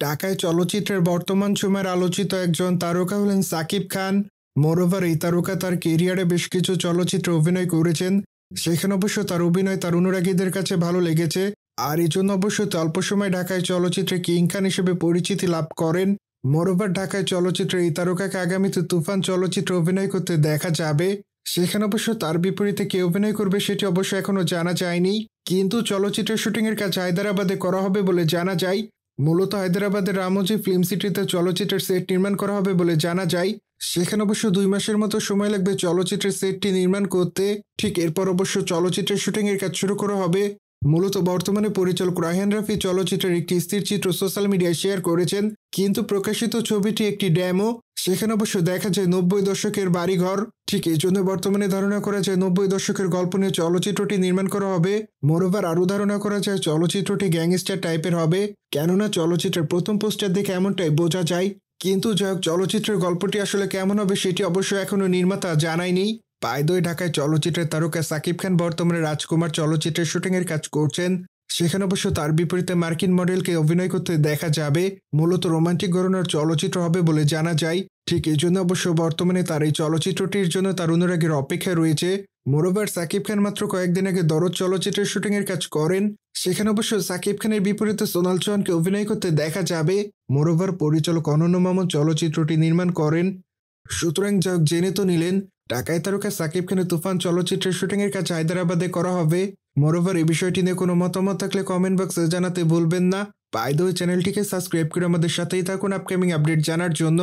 ঢাকায় চলচ্চিত্রের বর্তমান সময়ের আলোচিত একজন তারকা হলেন সাকিব খান। মোরওভার এই তারকা তার কেরিয়ারে বেশ কিছু চলচ্চিত্রে অভিনয় করেছেন। সেখানে অবশ্য তার অভিনয় তার অনুরাগীদের কাছে ভালো লেগেছে, আর এই জন্য অবশ্য অল্প সময় ঢাকায় চলচ্চিত্রে কিং খান হিসেবে পরিচিতি লাভ করেন। মোরওভার ঢাকায় চলচ্চিত্রে এই তারকাকে আগামীতে তুফান চলচ্চিত্রে অভিনয় করতে দেখা যাবে। সেখানে অবশ্য তার বিপরীতে কে অভিনয় করবে সেটি অবশ্য এখনো জানা যায়নি, কিন্তু চলচ্চিত্রের শুটিংয়ের কাজ হায়দ্রাবাদে করা হবে বলে জানা যায়। মূলত হায়দ্রাবাদের রামোজি ফিল্ম সিটিতে চলচ্চিত্রের সেট নির্মাণ করা হবে বলে জানা যায়। সেখানে অবশ্য 2 মাসের মতো সময় লাগবে চলচ্চিত্রের সেটটি নির্মাণ করতে। ঠিক এরপর অবশ্য চলচ্চিত্রের শুটিংয়ের কাজ শুরু করা হবে। মূলত বর্তমানে পরিচালক রায়হান রাফি চলচ্চিত্রের একটি স্থির চিত্র সোশ্যাল মিডিয়ায় শেয়ার করেছেন, কিন্তু প্রকাশিত ছবিটি একটি ডেমো। সেখানে অবশ্য দেখা যায় 90 দশকের বাড়িঘর। ঠিক এই জন্য বর্তমানে ধারণা করা যায় 90 দশকের গল্প নিয়ে চলচ্চিত্রটি নির্মাণ করা হবে। মোরওভার আরও ধারণা করা যায় চলচ্চিত্রটি গ্যাংস্টার টাইপের হবে, কেননা চলচ্চিত্রের প্রথম পোস্টার দেখে এমনটাই বোঝা যায়। কিন্তু যাই হোক, চলচ্চিত্রের গল্পটি আসলে কেমন হবে সেটি অবশ্য এখনো নির্মাতা জানায়নি। পায়দই ঢাকায় চলচ্চিত্রের তারকা সাকিব খান বর্তমানে রাজকুমার চলচ্চিত্রের শুটিংয়ের কাজ করছেন। সেখানে অবশ্য তার বিপরীতে মার্কিন মডেলকে অভিনয় করতে দেখা যাবে। মূলত রোমান্টিক ঘরানার চলচ্চিত্র হবে বলে জানা যায়। ঠিক এই জন্য অবশ্য বর্তমানে তার এই চলচ্চিত্রটির জন্য তার অনুরাগীর অপেক্ষা রয়েছে। মোরওভার সাকিব খান মাত্র কয়েকদিন আগে দরদ চলচ্চিত্রের শুটিংয়ের কাজ করেন। সেখানে অবশ্য সাকিব খানের বিপরীতে সোনাল চৌহানকে অভিনয় করতে দেখা যাবে। মোরওভার পরিচালক অনন্য মামুন চলচ্চিত্রটি নির্মাণ করেন। সুতরাং যা হোক, জেনে তো নিলেন ঢাকায় তারকা সাকিব খানের তুফান চলচ্চিত্রের শুটিংয়ের কাজ হায়দ্রাবাদে করা হবে। মোরওভার এই বিষয়টি নিয়ে কোনো মতামত থাকলে কমেন্ট বক্সে জানাতে ভুলবেন না। বাই দ্য ওয়ে, চ্যানেলটিকে সাবস্ক্রাইব করে আমাদের সাথেই থাকুন আপকামিং আপডেট জানার জন্য।